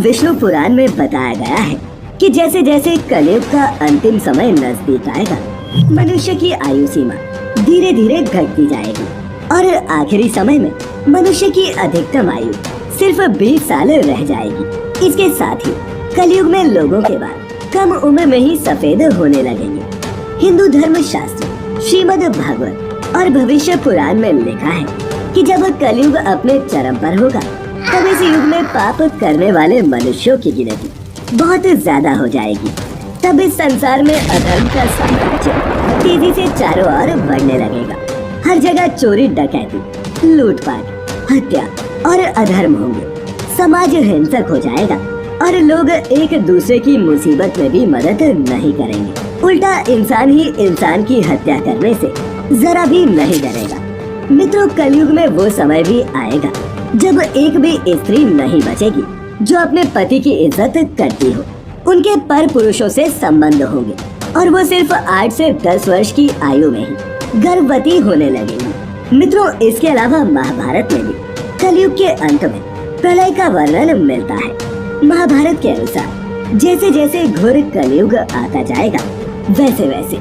विष्णु पुराण में बताया गया है कि जैसे जैसे कलयुग का अंतिम समय नजदीक आएगा, मनुष्य की आयु सीमा धीरे धीरे घटती जाएगी और आखिरी समय में मनुष्य की अधिकतम आयु सिर्फ 20 साल रह जाएगी। इसके साथ ही कलयुग में लोगों के बाल कम उम्र में ही सफेद होने लगेंगे। हिंदू धर्म शास्त्र श्रीमद् भागवत और भविष्य पुराण में लिखा है कि जब कलयुग अपने चरम पर होगा, तब इस युग में पाप करने वाले मनुष्यों की गिनती बहुत ज्यादा हो जाएगी। तब इस संसार में अधर्म का साम्राज्य तेजी से चारों ओर बढ़ने लगेगा। हर जगह चोरी, डकैती, लूटपाट, हत्या और अधर्म होंगे। समाज हिंसक हो जाएगा और लोग एक दूसरे की मुसीबत में भी मदद नहीं करेंगे। उल्टा इंसान ही इंसान की हत्या करने से जरा भी नहीं डरेगा। मित्रों, कलयुग में वो समय भी आएगा जब एक भी स्त्री नहीं बचेगी जो अपने पति की इज्जत करती हो। उनके पर पुरुषों से संबंध होंगे और वो सिर्फ 8 से 10 वर्ष की आयु में ही गर्भवती होने लगेंगी। मित्रों, इसके अलावा महाभारत में भी कलयुग के अंत में प्रलय का वर्णन मिलता है। महाभारत के अनुसार जैसे जैसे घोर कलयुग आता जाएगा, वैसे वैसे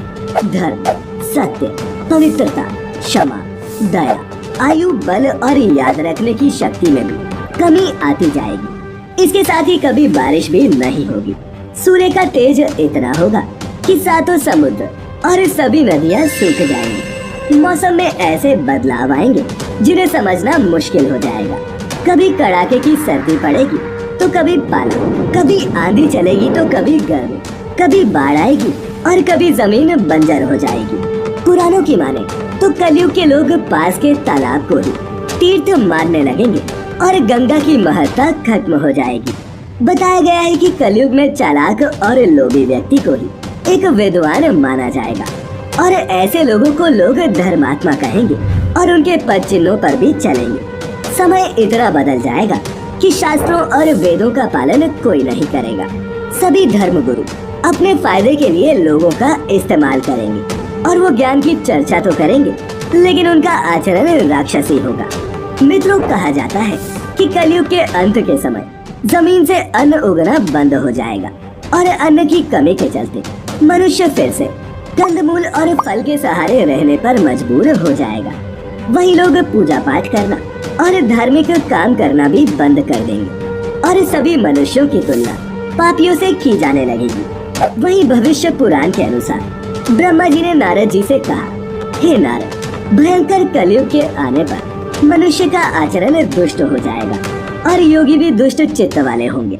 धर्म, सत्य, पवित्रता, क्षमा, दया, आयु, बल और याद रखने की शक्ति में भी कमी आती जाएगी। इसके साथ ही कभी बारिश भी नहीं होगी। सूर्य का तेज इतना होगा कि 7 समुद्र और सभी नदियां सूख जाएंगी। मौसम में ऐसे बदलाव आएंगे जिन्हें समझना मुश्किल हो जाएगा। कभी कड़ाके की सर्दी पड़ेगी तो कभी पाला, कभी आंधी चलेगी तो कभी गर्मी, कभी बाढ़ आएगी और कभी जमीन बंजर हो जाएगी। पुराणों की माने तो कलयुग के लोग पास के तालाब को ही तीर्थ मानने लगेंगे और गंगा की महत्ता खत्म हो जाएगी। बताया गया है कि कलयुग में चालाक और लोभी व्यक्ति को ही एक विद्वान माना जाएगा और ऐसे लोगों को लोग धर्मात्मा कहेंगे और उनके पद चिन्हों पर भी चलेंगे। समय इतना बदल जाएगा कि शास्त्रों और वेदों का पालन कोई नहीं करेगा। सभी धर्मगुरु अपने फायदे के लिए लोगों का इस्तेमाल करेंगे और वो ज्ञान की चर्चा तो करेंगे, लेकिन उनका आचरण राक्षसी होगा। मित्रों, कहा जाता है कि कलयुग के अंत के समय जमीन से अन्न उगना बंद हो जाएगा और अन्न की कमी के चलते मनुष्य फिर से कंदमूल और फल के सहारे रहने पर मजबूर हो जाएगा। वही लोग पूजा पाठ करना और धार्मिक काम करना भी बंद कर देंगे और सभी मनुष्यों की तुलना पापियों से की जाने लगेगी। वही भविष्य पुराण के अनुसार ब्रह्मा जी ने नारद जी से कहा, हे नारद, भयंकर कलयुग के आने पर मनुष्य का आचरण दुष्ट हो जाएगा और योगी भी दुष्ट चित्त वाले होंगे।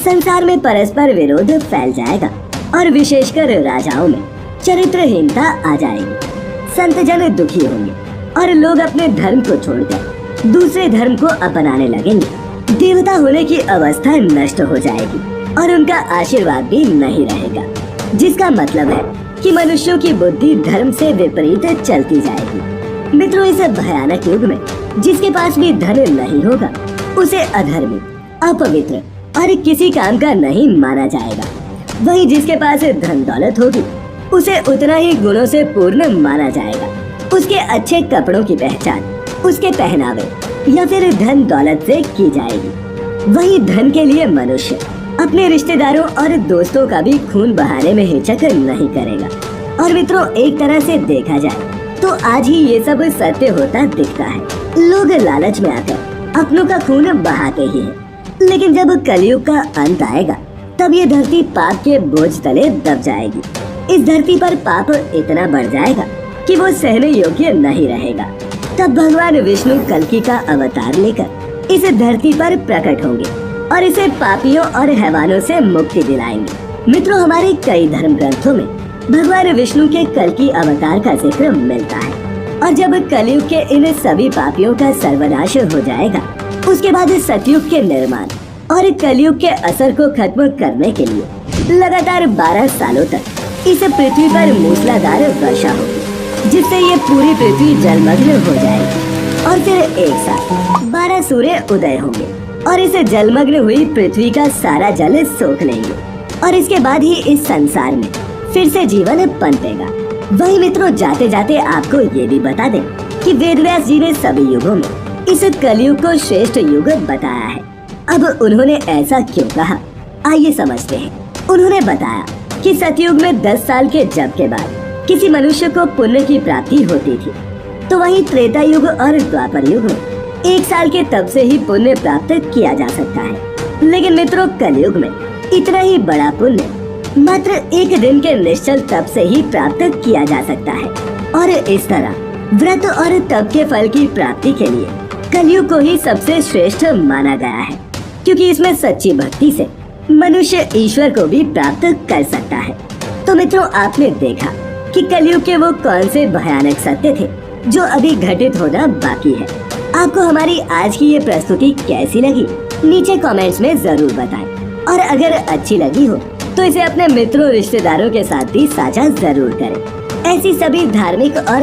संसार में परस्पर विरोध फैल जाएगा और विशेषकर राजाओं में चरित्रहीनता आ जाएगी। संत जन दुखी होंगे और लोग अपने धर्म को छोड़कर दूसरे धर्म को अपनाने लगेंगे। देवता होने की अवस्था नष्ट हो जाएगी और उनका आशीर्वाद भी नहीं रहेगा, जिसका मतलब है कि मनुष्यों की बुद्धि धर्म से विपरीत चलती जाएगी। मित्रों, इस भयानक युग में जिसके पास भी धन नहीं होगा उसे अधर्मी, अपवित्र और किसी काम का नहीं माना जाएगा। वही जिसके पास धन दौलत होगी उसे उतना ही गुणों से पूर्ण माना जाएगा। उसके अच्छे कपड़ों की पहचान उसके पहनावे या फिर धन दौलत से की जाएगी। वही धन के लिए मनुष्य अपने रिश्तेदारों और दोस्तों का भी खून बहाने में हिचक नहीं करेगा। और मित्रों, एक तरह से देखा जाए तो आज ही ये सब सत्य होता दिखता है। लोग लालच में आकर अपनों का खून बहाते ही हैं, लेकिन जब कलयुग का अंत आएगा तब ये धरती पाप के बोझ तले दब जाएगी। इस धरती पर पाप इतना बढ़ जाएगा कि वो सहने योग्य नहीं रहेगा। तब भगवान विष्णु कल्कि का अवतार लेकर इस धरती पर प्रकट होंगे और इसे पापियों और हैवानों से मुक्ति दिलाएंगे। मित्रों, हमारे कई धर्म ग्रंथों में भगवान विष्णु के कल्कि अवतार का जिक्र मिलता है और जब कलयुग के इन सभी पापियों का सर्वनाश हो जाएगा, उसके बाद सतयुग के निर्माण और कलयुग के असर को खत्म करने के लिए लगातार 12 सालों तक इस पृथ्वी पर मूसलाधार वर्षा होगी, जिससे ये पूरी पृथ्वी जलमग्न हो जाएगी। और फिर एक साथ 12 सूर्य उदय होंगे और इस जलमग्न हुई पृथ्वी का सारा जल सोख लेंगे और इसके बाद ही इस संसार में फिर से जीवन पनपेगा। वही मित्रों, जाते जाते आपको ये भी बता दें कि वेदव्यास जी ने सभी युगों में इस कलयुग को श्रेष्ठ युग बताया है। अब उन्होंने ऐसा क्यों कहा, आइए समझते हैं। उन्होंने बताया कि सतयुग में 10 साल के जप के बाद किसी मनुष्य को पुण्य की प्राप्ति होती थी, तो वहीं त्रेता युग और द्वापर युग में 1 साल के तप से ही पुण्य प्राप्त किया जा सकता है। लेकिन मित्रों, कलयुग में इतना ही बड़ा पुण्य मात्र 1 दिन के निश्चल तप से ही प्राप्त किया जा सकता है। और इस तरह व्रत और तप के फल की प्राप्ति के लिए कलयुग को ही सबसे श्रेष्ठ माना गया है, क्योंकि इसमें सच्ची भक्ति से मनुष्य ईश्वर को भी प्राप्त कर सकता है। तो मित्रों, आपने देखा कि कलयुग के वो कौन से भयानक सत्य थे जो अभी घटित होना बाकी है। आपको हमारी आज की ये प्रस्तुति कैसी लगी, नीचे कमेंट्स में जरूर बताएं। और अगर अच्छी लगी हो तो इसे अपने मित्रों रिश्तेदारों के साथ भी साझा जरूर करें। ऐसी सभी धार्मिक और